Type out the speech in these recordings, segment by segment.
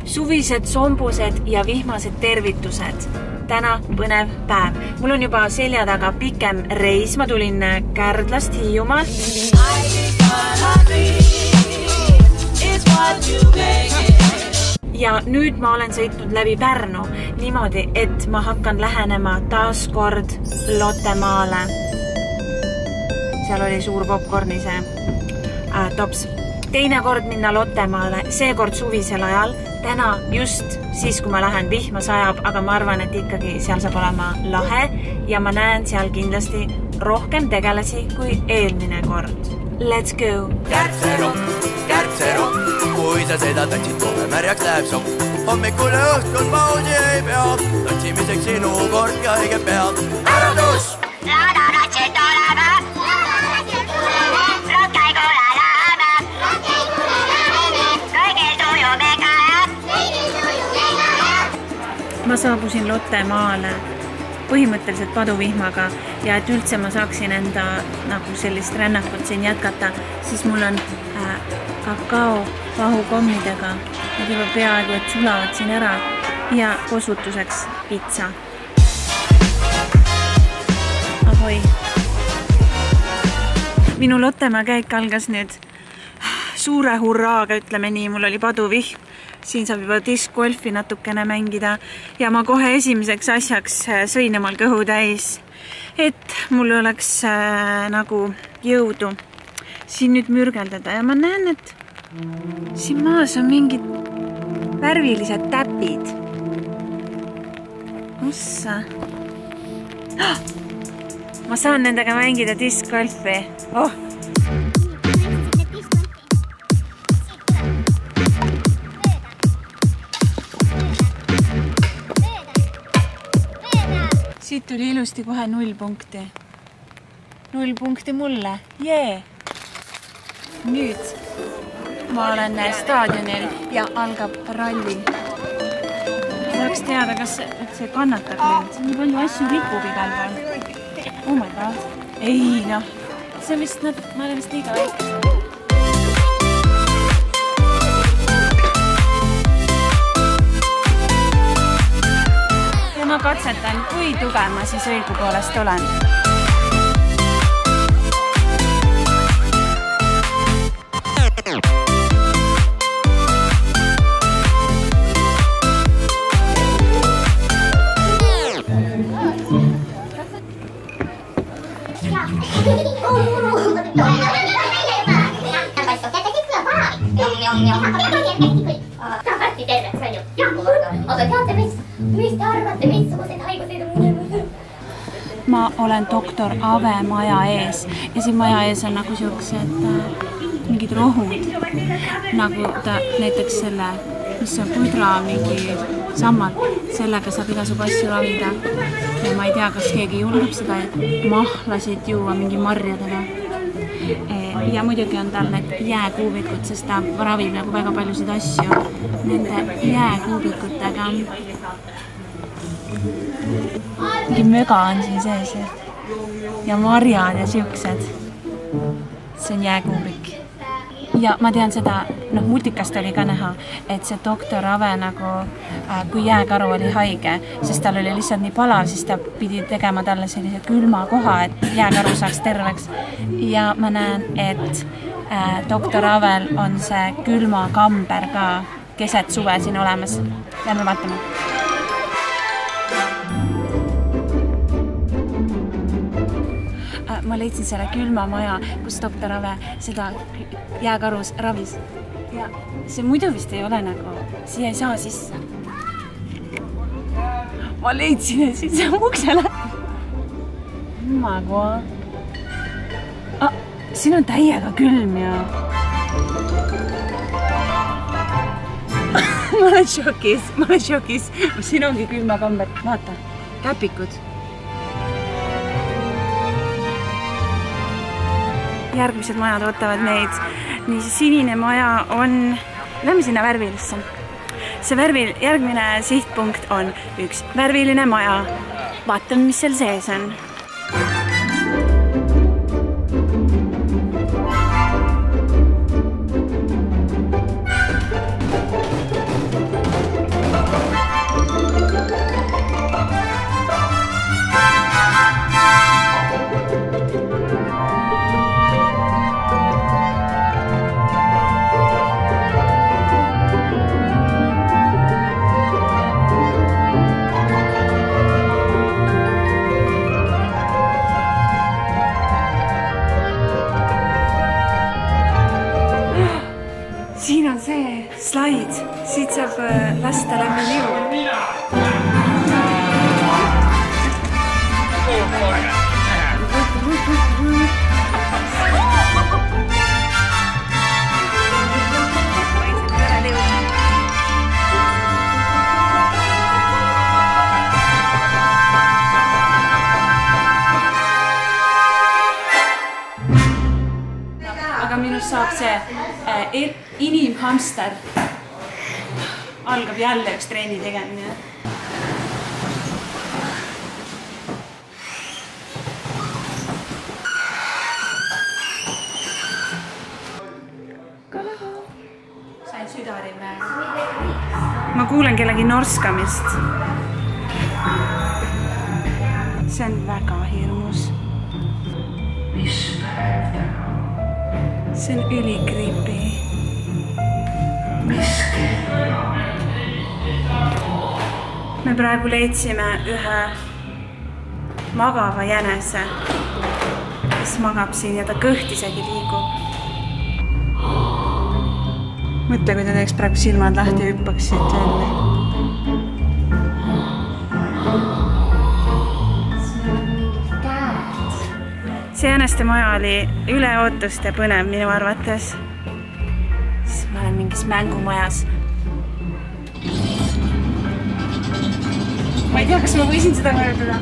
Suvised sombused ja vihmased tervitused. Täna põnev päev. Mul on juba selja taga pikem reis. Ma tulin Kärdlast Hiiumaalt. Ja nüüd ma olen sõitnud läbi Pärnu niimoodi, et ma hakkan lähenema taas kord Lottemaale. Seal oli suur popcorni see tops. Teine kord minna Lottemaale, seekord suvisel ajal. Täna just siis, kui ma lähen, vihma sajab, aga ma arvan, et ikkagi seal saab olema lahe ja ma näen seal kindlasti rohkem tegelasi kui eelmine kord. Let's go! Kärtseru, kui sa seda tantsid, kohe märjaks läheb sokk. Hommikule õhtul pausi ei pea, tantsimiseks sinu kord ja õige pea. Äratus! Ma saabusin Lottemaale põhimõtteliselt paduvihmaga ja et üldse ma saaksin enda nagu sellist rännakut siin jätkata, siis mul on kakao pahukommidega. Need juba peaaegu, et sulavad siin ära ja kosutuseks pitsa. Ahoi! Minu Lottemaa käik algas nüüd suure hurraaga, ütleme nii, mul oli paduvihm. Siin saab juba diskgolfi natukene mängida ja ma kohe esimeseks asjaks sõin omal kõhu täis, et mul oleks nagu jõudu siin nüüd mürgeldada ja ma näen, et siin maas on mingid värvilised täpid. Ossa. Ma saan nendega mängida diskgolfi. Oh! Siit tuli ilusti kohe 0 punkti. 0 punkti mulle. Jee! Nüüd ma olen staadionil ja algab ralli. Tahaks teada, kas see kannatab nüüd. Nii palju asju ripub igal pool. Oh my god. Ei, noh. See on vist, ma olen vist liiga väike. Ma katsetan, kui tugev ma siis õigupoolest olen. Ma olen doktor Ave maja ees ja siin maja ees on nagu siuksed mingid rohud, nagu näiteks selle, mis on pudra, mingi sammad, sellega saab igasugu asju ravida ja ma ei tea, kas keegi julgeb seda mahlasid juua mingi marjadega ja muidugi on tal need jääkuubikud, sest ta ravib nagu väga paljusid asju nende jääkuubikutega. Mingi möga on siin sees ja marjad ja siuksed. See on jääkuubik. Ja ma tean seda, multikast oli ka näha, et see doktor Ave nagu, kui jääkaru oli haige, sest tal oli lihtsalt nii palav, siis ta pidi tegema talle sellise külma koha, et jääkaru saaks terveks. Ja ma näen, et doktor Avel on see külmakamber ka keset suve siin olemas. Lähme vaatama. Ma leidsin selle külmamaja, kus doktor Ave seda jääkarus ravis. Ja see muidu vist ei ole nagu, siia ei saa sisse. Ma leidsin, et siin see uksele. Magoa. Siin on täiega külm ja... Ma olen šokis. Siin ongi külmakamber. Vaata, käpikud. Järgmised majad ootavad meid. Nii see sinine maja on... Lähme sinna värvilisse. See järgmine sihtpunkt on üks värviline maja. Vaatame, mis seal sees on. Siit saab lasta läbi liu. Aga minust saab see inimhamster. Algab jälle üks treeni tegemine. Sain südari praegu. Ma kuulen kellegi norskamist. See on väga hirmus. Mis päev täna? See on ülikriipi. Mis kell? Me praegu leidsime ühe magava jänese, kes magab siin ja ta kõht isegi liigub. Mõtle, kui ta teeks praegu silmad lahti ja hüppaks siit jälle. See jäneste maja oli üle ootuste põnev minu arvates. Ma olen mingis mängumajas. Ma ei tea, kas ma võisin seda mõjutada.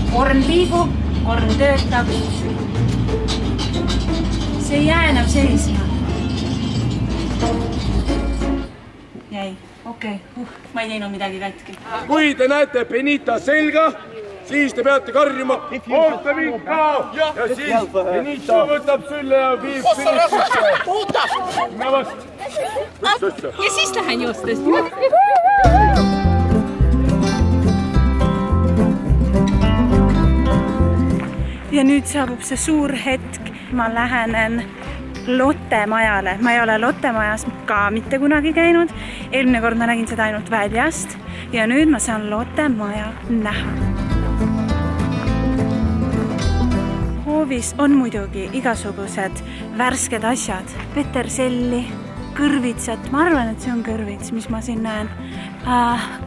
Korn liigub, korn töötab. See ei jää enam seisma. Jäi, okei. Ma ei teinud midagi katki. Kui te näete Benita selga, siis te peate karjuma, oota mind ka! Ja siis Benita võtab sülle ja viib finishisse. Ma vast. Ja siis lähen joostes. Ja nüüd saabub see suur hetk. Ma lähenen Lotte majale. Ma ei ole Lotte majas ka mitte kunagi käinud. Eelmine kord ma nägin seda ainult väljast. Ja nüüd ma saan Lotte maja näha. Hoovis on muidugi igasugused värsked asjad. Peterselli, kõrvitsat. Ma arvan, et see on kõrvits, mis ma siin näen.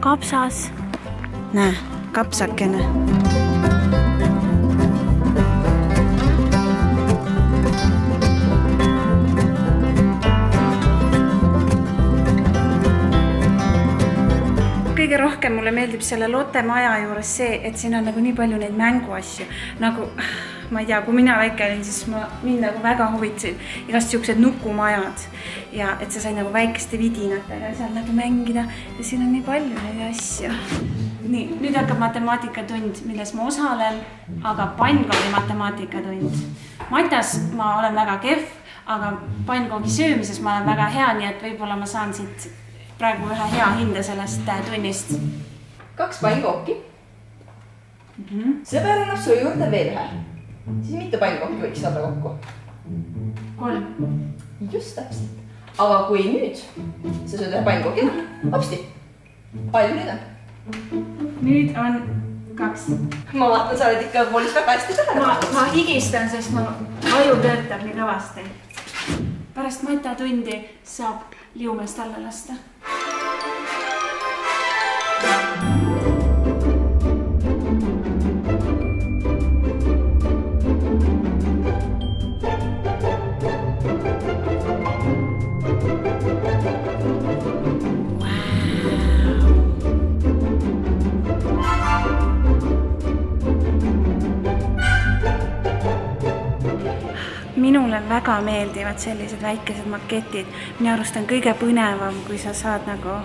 Kapsas. Näe, kapsakene. Kõige rohkem mulle meeldib selle Lotte maja juures see, et siin on nagu nii palju neid mänguasju. Nagu, ma ei tea, kui mina väike olin, siis mind nagu väga huvitasid igast siuksed nukumajad. Ja et sa sai nagu väikeste vidinatega seal nagu mängida. Ja siin on nii palju neid asju. Nii, nüüd hakkab matemaatikatund, milles ma osalen, aga pannkoogi matemaatikatund. Matas ma olen väga kehv, aga pannkoogi söömises ma olen väga hea, nii et võib-olla ma saan siit praegu ühe hea hinde sellest tunnist. 2 pannkooki. Sõber annab su juurde veel ühe. Siis mitu pannkooki võiks saada kokku? 3. Just täpselt. Aga kui nüüd sa sööd ühe pannkooki, hopsti. Palju nüüd on? Nüüd on 2. Ma vaatan, sa oled ikka koolis väga hästi tähele. Ma higistan, sest mu aju töötab nii kõvasti. Pärast matatundi saab liumeest alla lasta. Minule väga meeldivad sellised väikesed maketid. Minu arust on kõige põnevam, kui sa saad nagu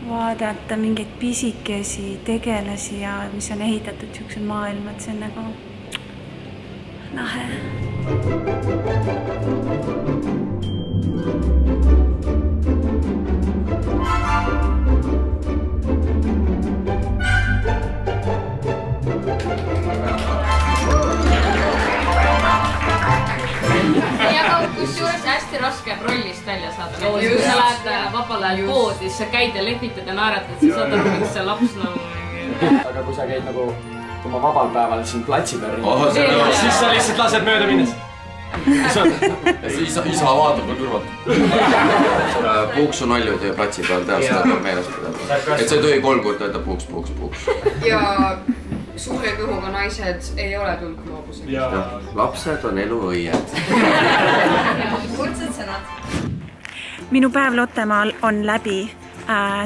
vaadata mingeid pisikesi tegelasi ja mis on ehitatud siuksed maailmad. See on nagu lahe. Kusjuures hästi raske rollist välja saada. Kui sa lähed vabal ajal poodi, siis sa käid ja lehvitad ja naeratad, siis saad aru, miks see laps nagu... Aga kui sa käid nagu oma vabal päeval siin platsi peal ringi, siis sa lihtsalt lased mööda minnes. Isa vaatab veel kõrvalt. Puuksu naljud ja platsi peal teha, seda peab meeles pidada. Et see ei tohi 3 korda öelda puuks. Ja suure kõhuga naised ei ole tulkloobused. Lapsed on elu õied. Kurdsed sõnad. Minu päev Lottemaal on läbi.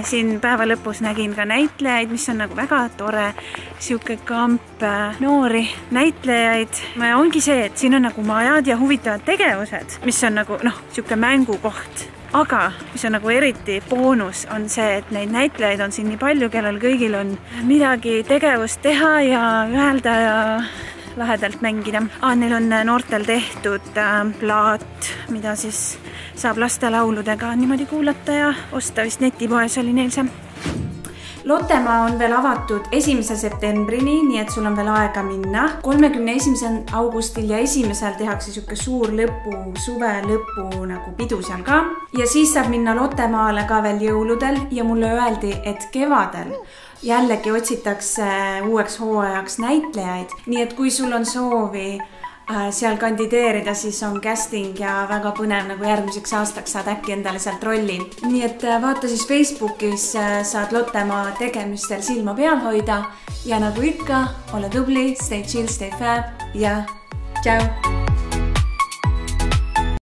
Siin päeva lõpus nägin ka näitlejaid, mis on nagu väga tore. Siuke kamp noori näitlejaid. Ongi see, et siin on nagu majad ja huvitavad tegevused, mis on nagu siuke mängukoht. Aga mis on nagu eriti boonus on see, et neid näitlejaid on siin nii palju, kellel kõigil on midagi tegevust teha ja öelda ja lahedalt mängida. Neil on noortel tehtud plaat, mida siis saab lastelauludega niimoodi kuulata ja osta vist netipoes oli neil see. Lottemaa on veel avatud 1. septembrini, nii et sul on veel aega minna. 31. augustil ja 1. tehakse siuke suur suve lõpu nagu pidu seal ka. Ja siis saab minna Lottemaale ka veel jõuludel ja mulle öeldi, et kevadel jällegi otsitakse uueks hooajaks näitlejaid. Nii et kui sul on soovi seal kandideerida, siis on casting ja väga põnev nagu järgmiseks aastaks saad äkki endale sealt rolli. Nii et vaata siis Facebookis saad Lottemaa tegemistel silma peal hoida ja nagu ikka, ole tubli, stay chill, stay fab ja tšau!